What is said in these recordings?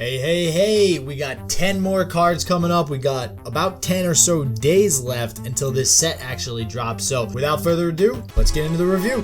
Hey, we got 10 more cards coming up. We got about 10 or so days left until this set actually drops. So without further ado, let's get into the review.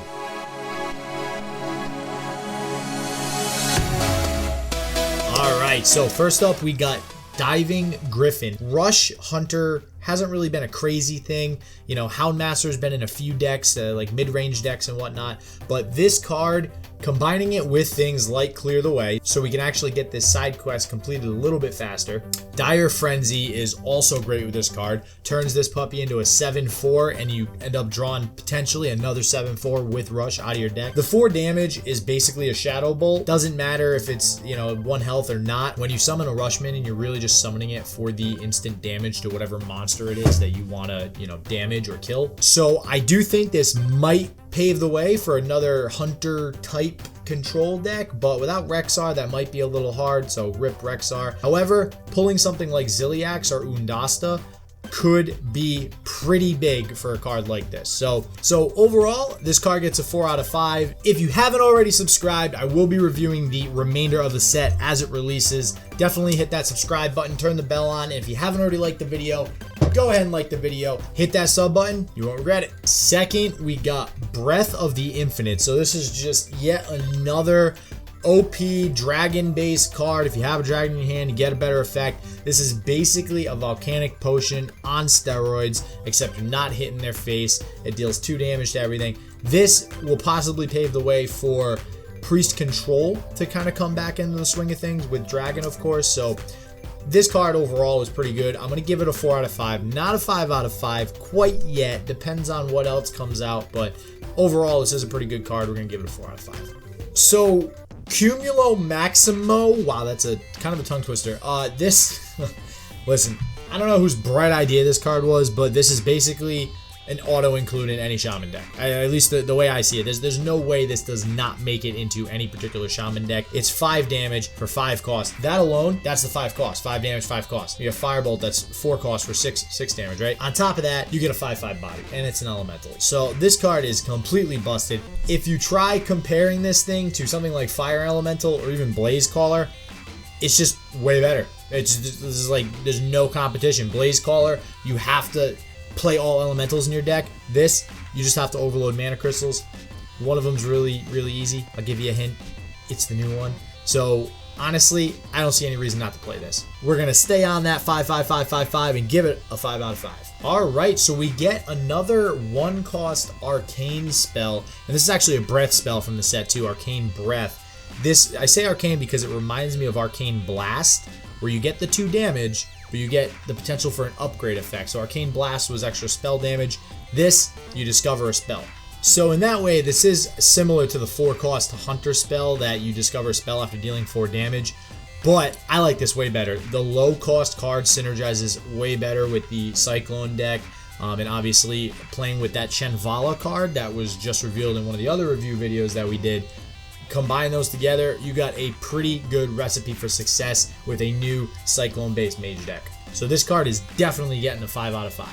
Alright, so first up we got Diving Gryphon. Rush Hunter hasn't really been a crazy thing. You know, Houndmaster's been in a few decks, like mid-range decks and whatnot. But this card, combining it with things like Clear the Way, so we can actually get this side quest completed a little bit faster. Dire Frenzy is also great with this card. Turns this puppy into a 7/4, and you end up drawing potentially another 7/4 with Rush out of your deck. The 4 damage is basically a Shadow Bolt. Doesn't matter if it's, 1 health or not. When you summon a Rush minion, you're really just summoning it for the instant damage to whatever monster it is that you want to, damage or kill. So I do think this might pave the way for another hunter type control deck, but without Rexar that might be a little hard, so rip Rexar. However, pulling something like Ziliax or Undasta could be pretty big for a card like this. So overall, this card gets a 4 out of 5. If you haven't already subscribed, I will be reviewing the remainder of the set as it releases. Definitely hit that subscribe button, turn the bell on. And if you haven't already liked the video, go ahead and like the video. Hit that sub button, you won't regret it. Second, we got Breath of the Infinite. So this is just yet another OP dragon-based card. If you have a dragon in your hand, you get a better effect. This is basically a volcanic potion on steroids, except you're not hitting their face. It deals 2 damage to everything. This will possibly pave the way for Priest Control to kind of come back into the swing of things with Dragon, of course. So this card overall is pretty good. I'm going to give it a 4 out of 5. Not a 5 out of 5 quite yet. Depends on what else comes out. But overall, this is a pretty good card. We're going to give it a 4 out of 5. So Cumulo-Maximus. Wow, that's a kind of a tongue twister. Listen, I don't know whose bright idea this card was, but this is basically an auto-include in any Shaman deck. At least the way I see it. There's no way this does not make it into any particular Shaman deck. It's 5 damage for 5 cost. That alone, that's the 5 cost. 5 damage, 5 cost. You have Firebolt, that's 4 cost for 6 damage, right? On top of that, you get a 5/5 body, and it's an elemental. So this card is completely busted. If you try comparing this thing to something like Fire Elemental or even Blaze Caller, it's just way better. This is like, there's no competition. Blaze Caller, you have to play all elementals in your deck. This, you just have to overload mana crystals. One of them's really easy. I'll give you a hint. It's the new one. So honestly, I don't see any reason not to play this. We're gonna stay on that 5/5/5/5/5 and give it a 5 out of 5. All right, so we get another 1-cost arcane spell, and this is actually a breath spell from the set too, Arcane Breath. This, I say arcane because it reminds me of Arcane Blast, where you get the 2 damage, but you get the potential for an upgrade effect. So Arcane Blast was extra spell damage. This, you discover a spell. So in that way, this is similar to the 4-cost Hunter spell that you discover a spell after dealing 4 damage. But I like this way better. The low-cost card synergizes way better with the Cyclone deck. And obviously, playing with that Shenvala card that was just revealed in one of the other review videos that we did. Combine those together, you got a pretty good recipe for success with a new Cyclone-based mage deck. So this card is definitely getting a 5 out of 5.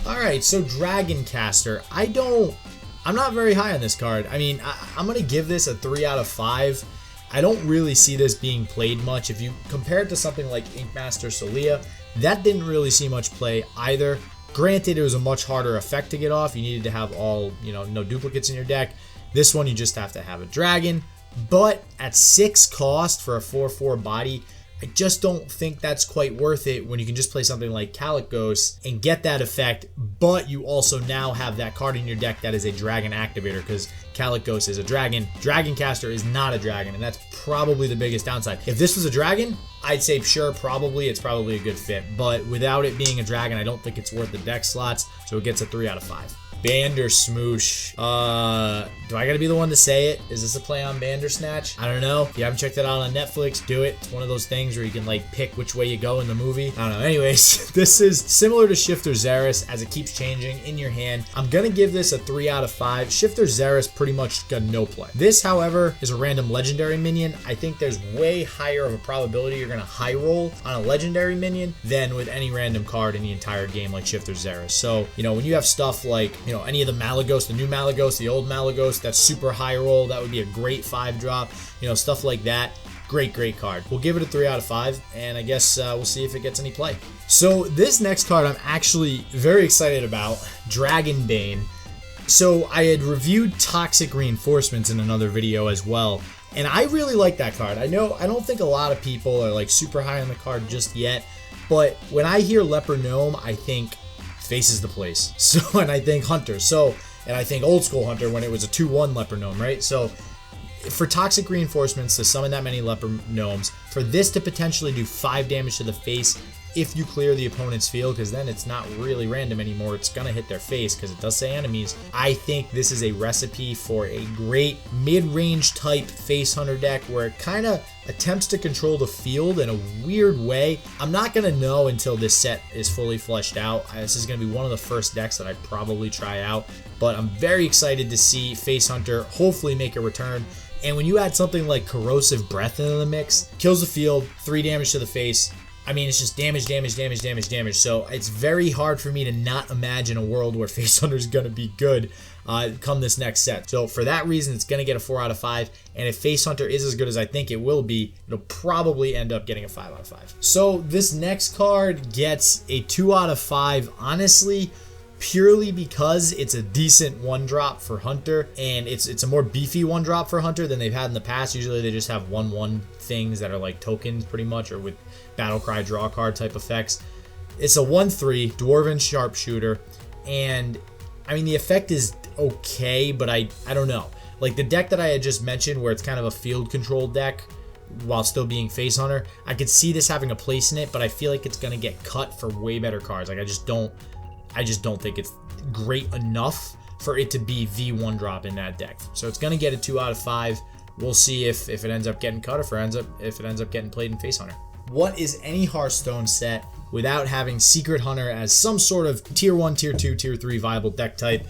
Alright, so Dragoncaster. I'm not very high on this card. I mean, I'm going to give this a 3 out of 5. I don't really see this being played much. If you compare it to something like Inkmaster Solia, that didn't really see much play either. Granted, it was a much harder effect to get off. You needed to have all, no duplicates in your deck. This one, you just have to have a dragon. But at 6 cost for a 4/4 body, I just don't think that's quite worth it when you can just play something like Kalecgos and get that effect, but you also now have that card in your deck that is a dragon activator, because Kalecgos is a dragon. Dragoncaster is not a dragon, and that's probably the biggest downside. If this was a dragon, I'd say sure, it's probably a good fit, but without it being a dragon, I don't think it's worth the deck slots, so it gets a 3 out of 5. Bandersmosh. Do I gotta be the one to say it? Is this a play on Bandersnatch? I don't know. If you haven't checked it out on Netflix, do it. It's one of those things where you can like pick which way you go in the movie. I don't know. Anyways, this is similar to Shifter Xeris as it keeps changing in your hand. I'm gonna give this a 3 out of 5. Shifter Xeris pretty much got no play. This, however, is a random legendary minion. I think there's way higher of a probability you're gonna high roll on a legendary minion than with any random card in the entire game like Shifter Xeris. So, when you have stuff like, any of the Malagos, the new Malagos, the old Malagos, that's super high roll, that would be a great 5-drop, stuff like that. great card. We'll give it a 3 out of 5, and I guess we'll see if it gets any play. So this next card I'm actually very excited about, Dragonbane. So I had reviewed Toxic Reinforcements in another video as well, and I really like that card. I don't think a lot of people are like super high on the card just yet, but when I hear Leper Gnome, I think Face is the place. So, and I think Hunter. So, and I think Old School Hunter when it was a 2/1 Leper Gnome, right? So for Toxic Reinforcements to summon that many Leper Gnomes, for this to potentially do 5 damage to the face if you clear the opponent's field, because then it's not really random anymore, it's gonna hit their face because it does say enemies. I think this is a recipe for a great mid-range type face hunter deck where it kind of attempts to control the field in a weird way. I'm not gonna know until this set is fully fleshed out. This is gonna be one of the first decks that I probably try out, but I'm very excited to see face hunter hopefully make a return. And when you add something like Corrosive Breath into the mix, kills the field, 3 damage to the face. I mean, it's just damage. So it's very hard for me to not imagine a world where Face Hunter is going to be good come this next set. So for that reason, it's going to get a 4 out of 5. And if Face Hunter is as good as I think it will be, it'll probably end up getting a 5 out of 5. So this next card gets a 2 out of 5. Honestly, purely because it's a decent 1-drop for Hunter, and it's a more beefy 1-drop for Hunter than they've had in the past. Usually they just have 1/1 things that are like tokens pretty much, or with Battlecry draw card type effects. It's a 1/3 Dwarven Sharpshooter, and I mean the effect is okay, but I don't know. Like the deck that I had just mentioned where it's kind of a field control deck while still being Face Hunter, I could see this having a place in it, but I feel like it's gonna get cut for way better cards. Like I just don't think it's great enough for it to be the 1-drop in that deck. So it's going to get a 2 out of 5. We'll see if it ends up getting cut or if it ends up getting played in Face Hunter. What is any Hearthstone set without having Secret Hunter as some sort of tier 1, tier 2, tier 3 viable deck type?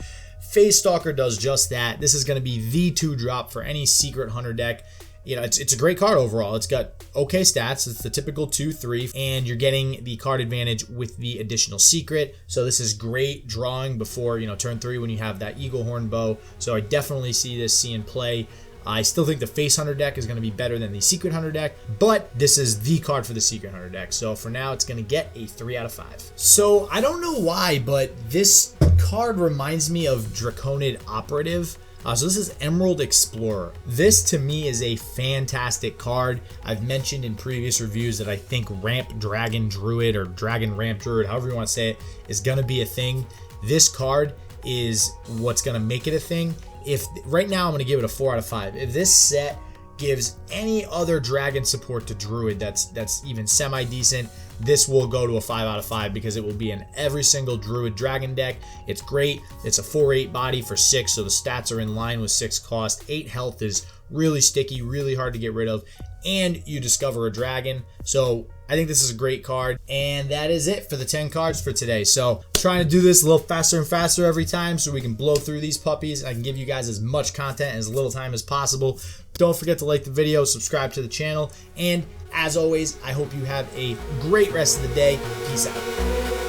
Phase Stalker does just that. This is going to be the 2-drop for any Secret Hunter deck. You know, it's a great card overall. It's got okay stats. It's the typical 2/3, and you're getting the card advantage with the additional secret. So this is great drawing before, you know, turn 3 when you have that Eagle Horn bow. So I definitely see this seeing play. I still think the Face Hunter deck is going to be better than the Secret Hunter deck, but this is the card for the Secret Hunter deck. So for now, it's going to get a 3 out of 5. So I don't know why, but this card reminds me of Draconid Operative. So this is Emerald Explorer. This to me is a fantastic card. I've mentioned in previous reviews that I think Ramp Dragon Druid or Dragon Ramp Druid, however you want to say it, is going to be a thing. This card is what's going to make it a thing. If right now I'm going to give it a 4 out of 5. If this set gives any other dragon support to Druid that's even semi-decent, this will go to a 5 out of 5 because it will be in every single Druid Dragon deck. It's great. It's a 4/8 body for 6, so the stats are in line with 6 cost. 8 health is really sticky, really hard to get rid of, and you discover a dragon. So I think this is a great card, and that is it for the 10 cards for today. So trying to do this a little faster and faster every time so we can blow through these puppies. I can give you guys as much content in as little time as possible. Don't forget to like the video, subscribe to the channel, and as always, I hope you have a great rest of the day. Peace out.